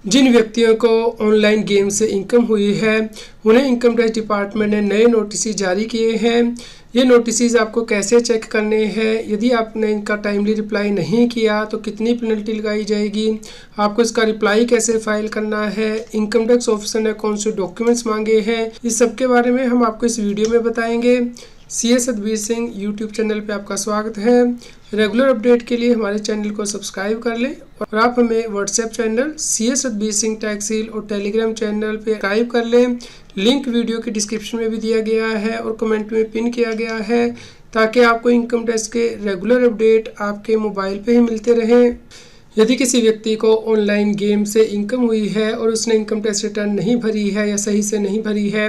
जिन व्यक्तियों को online game से इनकम हुई है उन्हें इनकम टैक्स डिपार्टमेंट ने नए नोटिस जारी किए हैं। ये नोटिस आपको कैसे चेक करने हैं, यदि आपने इनका टाइमली रिप्लाई नहीं किया तो कितनी पेनल्टी लगाई जाएगी, आपको इसका रिप्लाई कैसे फाइल करना है, इनकम टैक्स ऑफिसर ने कौन से डॉक्यूमेंट्स मांगे हैं, इस सब के बारे में हम आपको इस वीडियो में बताएंगे। CA Satbir Singh YouTube channel पे आपका स्वागत है। रेगुलर अपडेट के लिए हमारे चैनल को सब्सक्राइब कर लें और आप हमें WhatsApp channel CA Satbir Singh tax seal और टेलीग्राम चैनल पे सब्सक्राइब कर लें। लिंक वीडियो के डिस्क्रिप्शन में भी दिया गया है और कमेंट में पिन किया गया है ताकि आपको इनकम टैक्स के रेगुलर अपडेट आपके मोबाइल पे ही मिलते रहें। यदि किसी व्यक्ति को ऑनलाइन गेम से इनकम हुई है और उसने इनकम टैक्स रिटर्न नहीं भरी है या सही से नहीं भरी है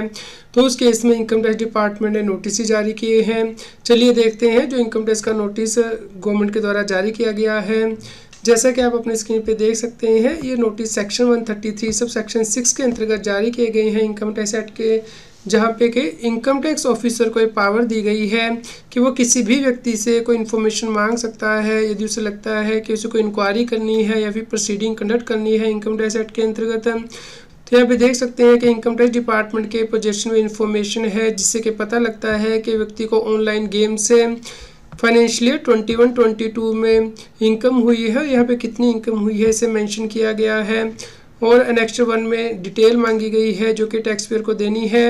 तो उस केस में इनकम टैक्स डिपार्टमेंट ने नोटिस जारी किए हैं। चलिए देखते हैं जो इनकम टैक्स का नोटिस गवर्नमेंट के द्वारा जारी किया गया है। जैसा कि आप अपने स्क्रीन पे देख सकते हैं, ये नोटिस सेक्शन 133 सब सेक्शन 6 के अंतर्गत जारी किए गए हैं इनकम टैक्स एक्ट के, जहाँ पे कि इनकम टैक्स ऑफिसर को एक पावर दी गई है कि वो किसी भी व्यक्ति से कोई इन्फॉर्मेशन मांग सकता है यदि उसे लगता है कि उसे कोई इंक्वायरी करनी है या फिर प्रोसीडिंग कंडक्ट करनी है इनकम टैक्स एक्ट के अंतर्गत। तो यहाँ पे देख सकते हैं कि इनकम टैक्स डिपार्टमेंट के पोजेशन में इंफॉर्मेशन है जिससे कि पता लगता है कि व्यक्ति को ऑनलाइन गेम से फाइनेंशियल ईयर 21-22 में इनकम हुई है। यहाँ पे कितनी इनकम हुई है इसे मेंशन किया गया है और एनेक्स्चर 1 में डिटेल मांगी गई है जो कि टैक्स पेयर को देनी है।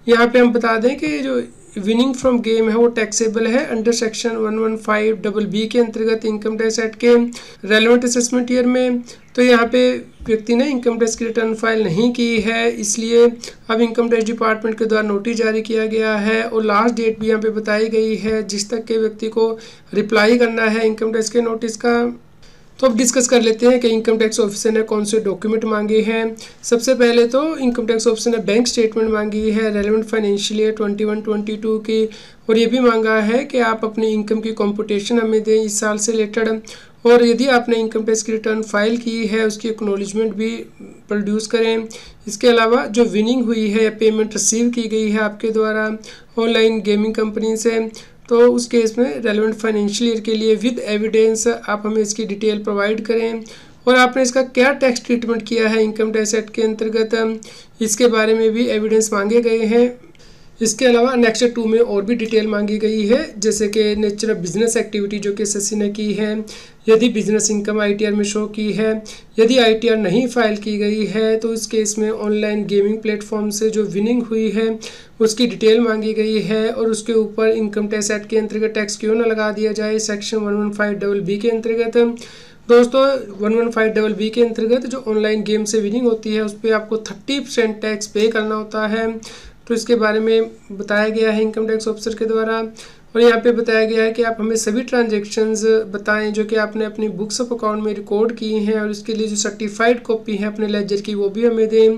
यहाँ पे हम बता दें कि जो विनिंग फ्रॉम गेम है वो टैक्सेबल है अंडर सेक्शन 115BB के अंतर्गत इनकम टैक्स एक्ट के रेलेवेंट असेसमेंट ईयर में। तो यहाँ पे व्यक्ति ने इनकम टैक्स की रिटर्न फाइल नहीं की है, इसलिए अब इनकम टैक्स डिपार्टमेंट के द्वारा नोटिस जारी किया गया है और लास्ट डेट भी यहाँ पे बताई गई है जिस तक के व्यक्ति को रिप्लाई करना है इनकम टैक्स के नोटिस का। तो अब डिस्कस कर लेते हैं कि इनकम टैक्स ऑफिसर ने कौन से डॉक्यूमेंट मांगे हैं। सबसे पहले तो इनकम टैक्स ऑफिसर ने बैंक स्टेटमेंट मांगी है रेलेवेंट फाइनेंशियल ईयर 21-22 की, और ये भी मांगा है कि आप अपनी इनकम की कंप्यूटेशन हमें दें इस साल से रिलेटेड, और यदि आपने इनकम टैक्स की रिटर्न फाइल की है उसकी एक्नॉलेजमेंट भी प्रोड्यूस करें। इसके अलावा जो विनिंग हुई है या पेमेंट रिसीव की गई है आपके द्वारा ऑनलाइन गेमिंग कंपनी से, तो उस केस में रेलेवेंट फाइनेंशियल ईयर के लिए विद एविडेंस आप हमें इसकी डिटेल प्रोवाइड करें और आपने इसका क्या टैक्स ट्रीटमेंट किया है इनकम टैक्स एक्ट के अंतर्गत, इसके बारे में भी एविडेंस मांगे गए हैं। इसके अलावा नेक्स्ट 2 में और भी डिटेल मांगी गई है जैसे कि नेचर ऑफ बिजनेस एक्टिविटी जो कि एसएससी ने की है, यदि बिजनेस इनकम आईटीआर में शो की है, यदि आईटीआर नहीं फाइल की गई है तो इस केस में ऑनलाइन गेमिंग प्लेटफॉर्म से जो विनिंग हुई है उसकी डिटेल मांगी गई है और उसके ऊपर इनकम टैक्स एक्ट के अंतर्गत टैक्स क्यों न लगा दिया जाए सेक्शन 115BB के अंतर्गत। दोस्तों 115BB के अंतर्गत जो ऑनलाइन गेम से विनिंग होती है उस पर आपको 30% टैक्स पे करना होता है, तो इसके बारे में बताया गया है इनकम टैक्स ऑफिसर के द्वारा। और यहाँ पे बताया गया है कि आप हमें सभी ट्रांजैक्शंस बताएं जो कि आपने अपनी बुक्स ऑफ अकाउंट में रिकॉर्ड की हैं और इसके लिए जो सर्टिफाइड कॉपी है अपने लेजर की वो भी हमें दें।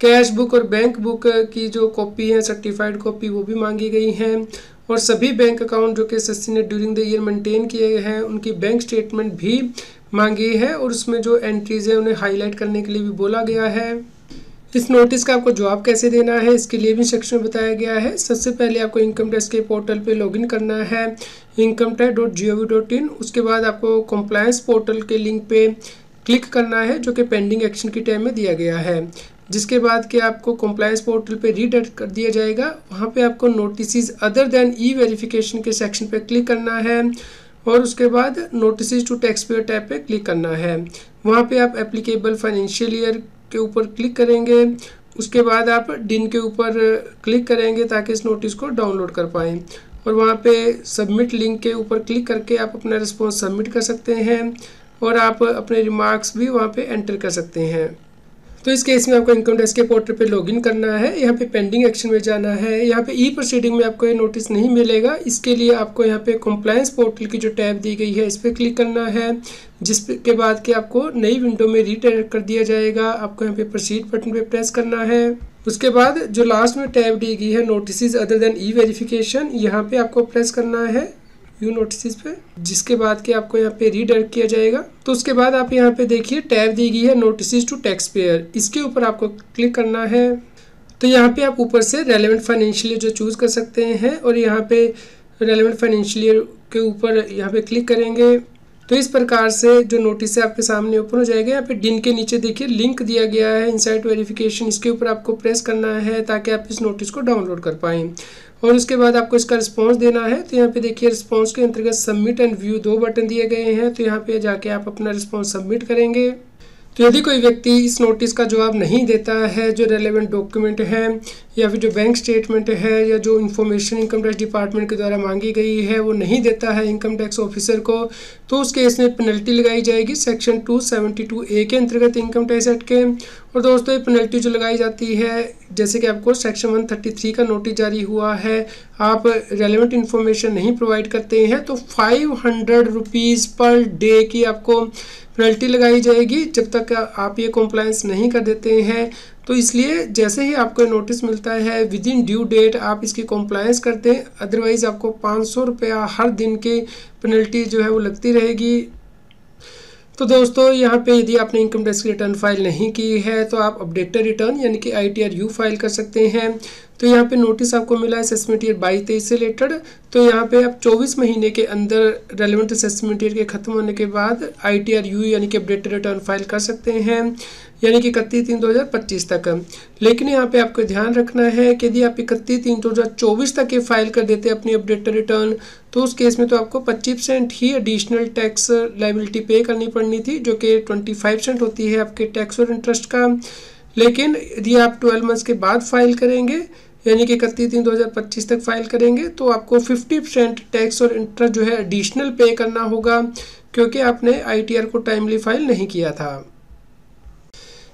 कैश बुक और बैंक बुक की जो कॉपी है सर्टिफाइड कॉपी वो भी मांगी गई हैं और सभी बैंक अकाउंट जो कि एसएससी ने ड्यूरिंग द ईयर मेंटेन किए हैं उनकी बैंक स्टेटमेंट भी मांगी है और उसमें जो एंट्रीज हैं उन्हें हाईलाइट करने के लिए भी बोला गया है। इस नोटिस का आपको जवाब कैसे देना है इसके लिए भी सेक्शन में बताया गया है। सबसे पहले आपको इनकम टैक्स के पोर्टल पे लॉगिन करना है incometax.gov.in, उसके बाद आपको कंप्लायंस पोर्टल के लिंक पे क्लिक करना है जो कि पेंडिंग एक्शन की टाइम में दिया गया है, जिसके बाद कि आपको कंप्लायंस पोर्टल पे रीडायरेक्ट कर दिया जाएगा। वहाँ पे आपको notice other than e verification के सेक्शन पे क्लिक करना है और उसके बाद notice to tax payer tab पे क्लिक करना है। वहाँ पे आप एप्लीकेबल फाइनेंशियल ईयर के ऊपर क्लिक करेंगे, उसके बाद आप डिन के ऊपर क्लिक करेंगे ताकि इस नोटिस को डाउनलोड कर पाएँ और वहाँ पे सबमिट लिंक के ऊपर क्लिक करके आप अपना रिस्पॉन्स सबमिट कर सकते हैं और आप अपने रिमार्क्स भी वहाँ पे एंटर कर सकते हैं। तो इस केस में आपको इनकम टैक्स के पोर्टल पे लॉगिन करना है, यहाँ पे पेंडिंग एक्शन में जाना है। यहाँ पे ई प्रोसीडिंग में आपको ये नोटिस नहीं मिलेगा, इसके लिए आपको यहाँ पे कंप्लायंस पोर्टल की जो टैब दी गई है इस पर क्लिक करना है, जिसके बाद कि आपको नई विंडो में रीडायरेक्ट कर दिया जाएगा। आपको यहाँ पे प्रोसीड बटन पे प्रेस करना है। उसके बाद जो लास्ट में टैब दी गई है notice other than e verification, यहाँ पे आपको प्रेस करना है व्यू नोटिस पे, जिसके बाद कि आपको यहाँ पे रीडायरेक्ट किया जाएगा। तो उसके बाद आप यहाँ पे देखिए टैब दी गई है नोटिस टू टैक्स पेयर, इसके ऊपर आपको क्लिक करना है। तो यहाँ पे आप ऊपर से रेलेवेंट फाइनेंशियल ईयर जो चूज कर सकते हैं और यहाँ पे रेलेवेंट फाइनेंशियल ईयर के ऊपर यहाँ पे क्लिक करेंगे तो इस प्रकार से जो नोटिस है आपके सामने ओपन हो जाएगा। यहाँ पे डिन के नीचे देखिए लिंक दिया गया है इनसाइट वेरिफिकेशन, इसके ऊपर आपको प्रेस करना है ताकि आप इस नोटिस को डाउनलोड कर पाएँ। और उसके बाद आपको इसका रिस्पांस देना है। तो यहाँ पे देखिए रिस्पांस के अंतर्गत सबमिट एंड व्यू 2 बटन दिए गए हैं। तो यहाँ पे जाके आप अपना रिस्पांस सबमिट करेंगे। तो यदि कोई व्यक्ति इस नोटिस का जवाब नहीं देता है, जो रेलेवेंट डॉक्यूमेंट है या फिर जो बैंक स्टेटमेंट है या जो इन्फॉर्मेशन इनकम टैक्स डिपार्टमेंट के द्वारा मांगी गई है वो नहीं देता है इनकम टैक्स ऑफिसर को, तो उस केस में पेनल्टी लगाई जाएगी सेक्शन 272A के अंतर्गत इनकम टैक्स एक्ट के। और दोस्तों ये पेनल्टी जो लगाई जाती है, जैसे कि आपको सेक्शन 133 का नोटिस जारी हुआ है, आप रेलेवेंट इन्फॉर्मेशन नहीं प्रोवाइड करते हैं तो 500 रुपीज़ पर डे की आपको पेनल्टी लगाई जाएगी जब तक आप ये कॉम्प्लायंस नहीं कर देते हैं। तो इसलिए जैसे ही आपको नोटिस मिलता है विद इन ड्यू डेट आप इसकी कॉम्प्लायंस कर दें, अदरवाइज़ आपको 500 रुपया हर दिन की पेनल्टी जो है वो लगती रहेगी। तो दोस्तों यहाँ पे यदि आपने इनकम टैक्स की रिटर्न फाइल नहीं की है तो आप अपडेटेड रिटर्न यानी कि ITRU फाइल कर सकते हैं। तो यहाँ पे नोटिस आपको मिला है असेसमेंट ईयर 22-23 से रिलेटेड। तो यहाँ पे आप 24 महीने के अंदर रेलेवेंट असेसमेंट ईयर के ख़त्म होने के बाद ITRU यानी कि अपडेटेड रिटर्न फाइल कर सकते हैं, यानी कि 31/3/2025 तक। लेकिन यहाँ पे आपको ध्यान रखना है कि यदि आप 31/3/2024 तक ये फाइल कर देते हैं अपनी अपडेटेड रिटर्न, तो उस केस में तो आपको 25% ही एडिशनल टैक्स लाइबिलिटी पे करनी पड़नी थी, जो कि 25% होती है आपके टैक्स और इंटरेस्ट का। लेकिन यदि आप 12 मंथ्स के बाद फाइल करेंगे यानी कि 31/3/2025 तक फाइल करेंगे तो आपको 50% टैक्स और इंटरेस्ट जो है एडिशनल पे करना होगा, क्योंकि आपने ITR को टाइमली फाइल नहीं किया था।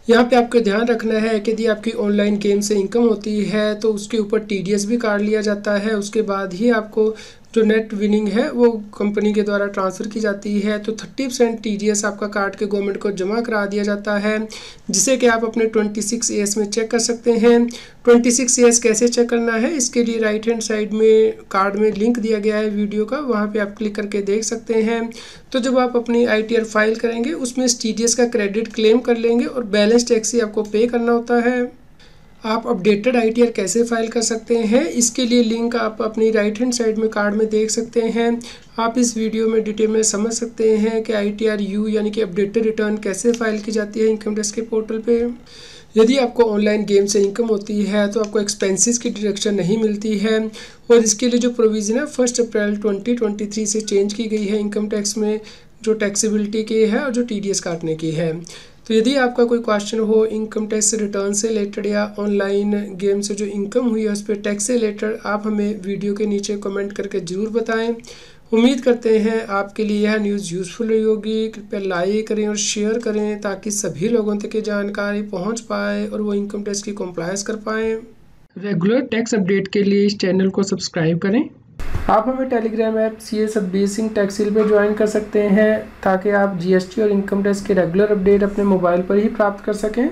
यहाँ पे आपको ध्यान रखना है कि यदि आपकी ऑनलाइन गेम से इनकम होती है तो उसके ऊपर TDS भी काट लिया जाता है, उसके बाद ही आपको जो नेट विनिंग है वो कंपनी के द्वारा ट्रांसफ़र की जाती है। तो 30% TDS आपका काट के गवर्नमेंट को जमा करा दिया जाता है, जिसे कि आप अपने 26AS में चेक कर सकते हैं। 26AS कैसे चेक करना है, इसके लिए राइट हैंड साइड में कार्ड में लिंक दिया गया है वीडियो का, वहाँ पे आप क्लिक करके देख सकते हैं। तो जब आप अपनी ITR फाइल करेंगे उसमें TDS का क्रेडिट क्लेम कर लेंगे और बैलेंस टैक्स ही आपको पे करना होता है। आप अपडेटेड ITR कैसे फाइल कर सकते हैं, इसके लिए लिंक आप अपनी राइट हैंड साइड में कार्ड में देख सकते हैं। आप इस वीडियो में डिटेल में समझ सकते हैं कि ITRU यानी कि अपडेटेड रिटर्न कैसे फाइल की जाती है इनकम टैक्स के पोर्टल पे। यदि आपको ऑनलाइन गेम से इनकम होती है तो आपको एक्सपेंसेस की डिडक्शन नहीं मिलती है, और इसके लिए जो प्रोविज़न है 1 अप्रैल 2023 से चेंज की गई है इनकम टैक्स में, जो टैक्सेबिलिटी की है और जो TDS काटने की है। तो यदि आपका कोई क्वेश्चन हो इनकम टैक्स रिटर्न से रिलेटेड या ऑनलाइन गेम से जो इनकम हुई है उस पर टैक्स से रिलेटेड, आप हमें वीडियो के नीचे कमेंट करके ज़रूर बताएं। उम्मीद करते हैं आपके लिए यह न्यूज़ यूज़फुल रही होगी। कृपया लाइक करें और शेयर करें ताकि सभी लोगों तक ये जानकारी पहुंच पाए और वो इनकम टैक्स की कंप्लायंस कर पाएँ। रेगुलर टैक्स अपडेट के लिए इस चैनल को सब्सक्राइब करें। आप हमें टेलीग्राम ऐप CS सतबीर टैक्सील पर ज्वाइन कर सकते हैं ताकि आप GST और इनकम टैक्स के रेगुलर अपडेट अपने मोबाइल पर ही प्राप्त कर सकें।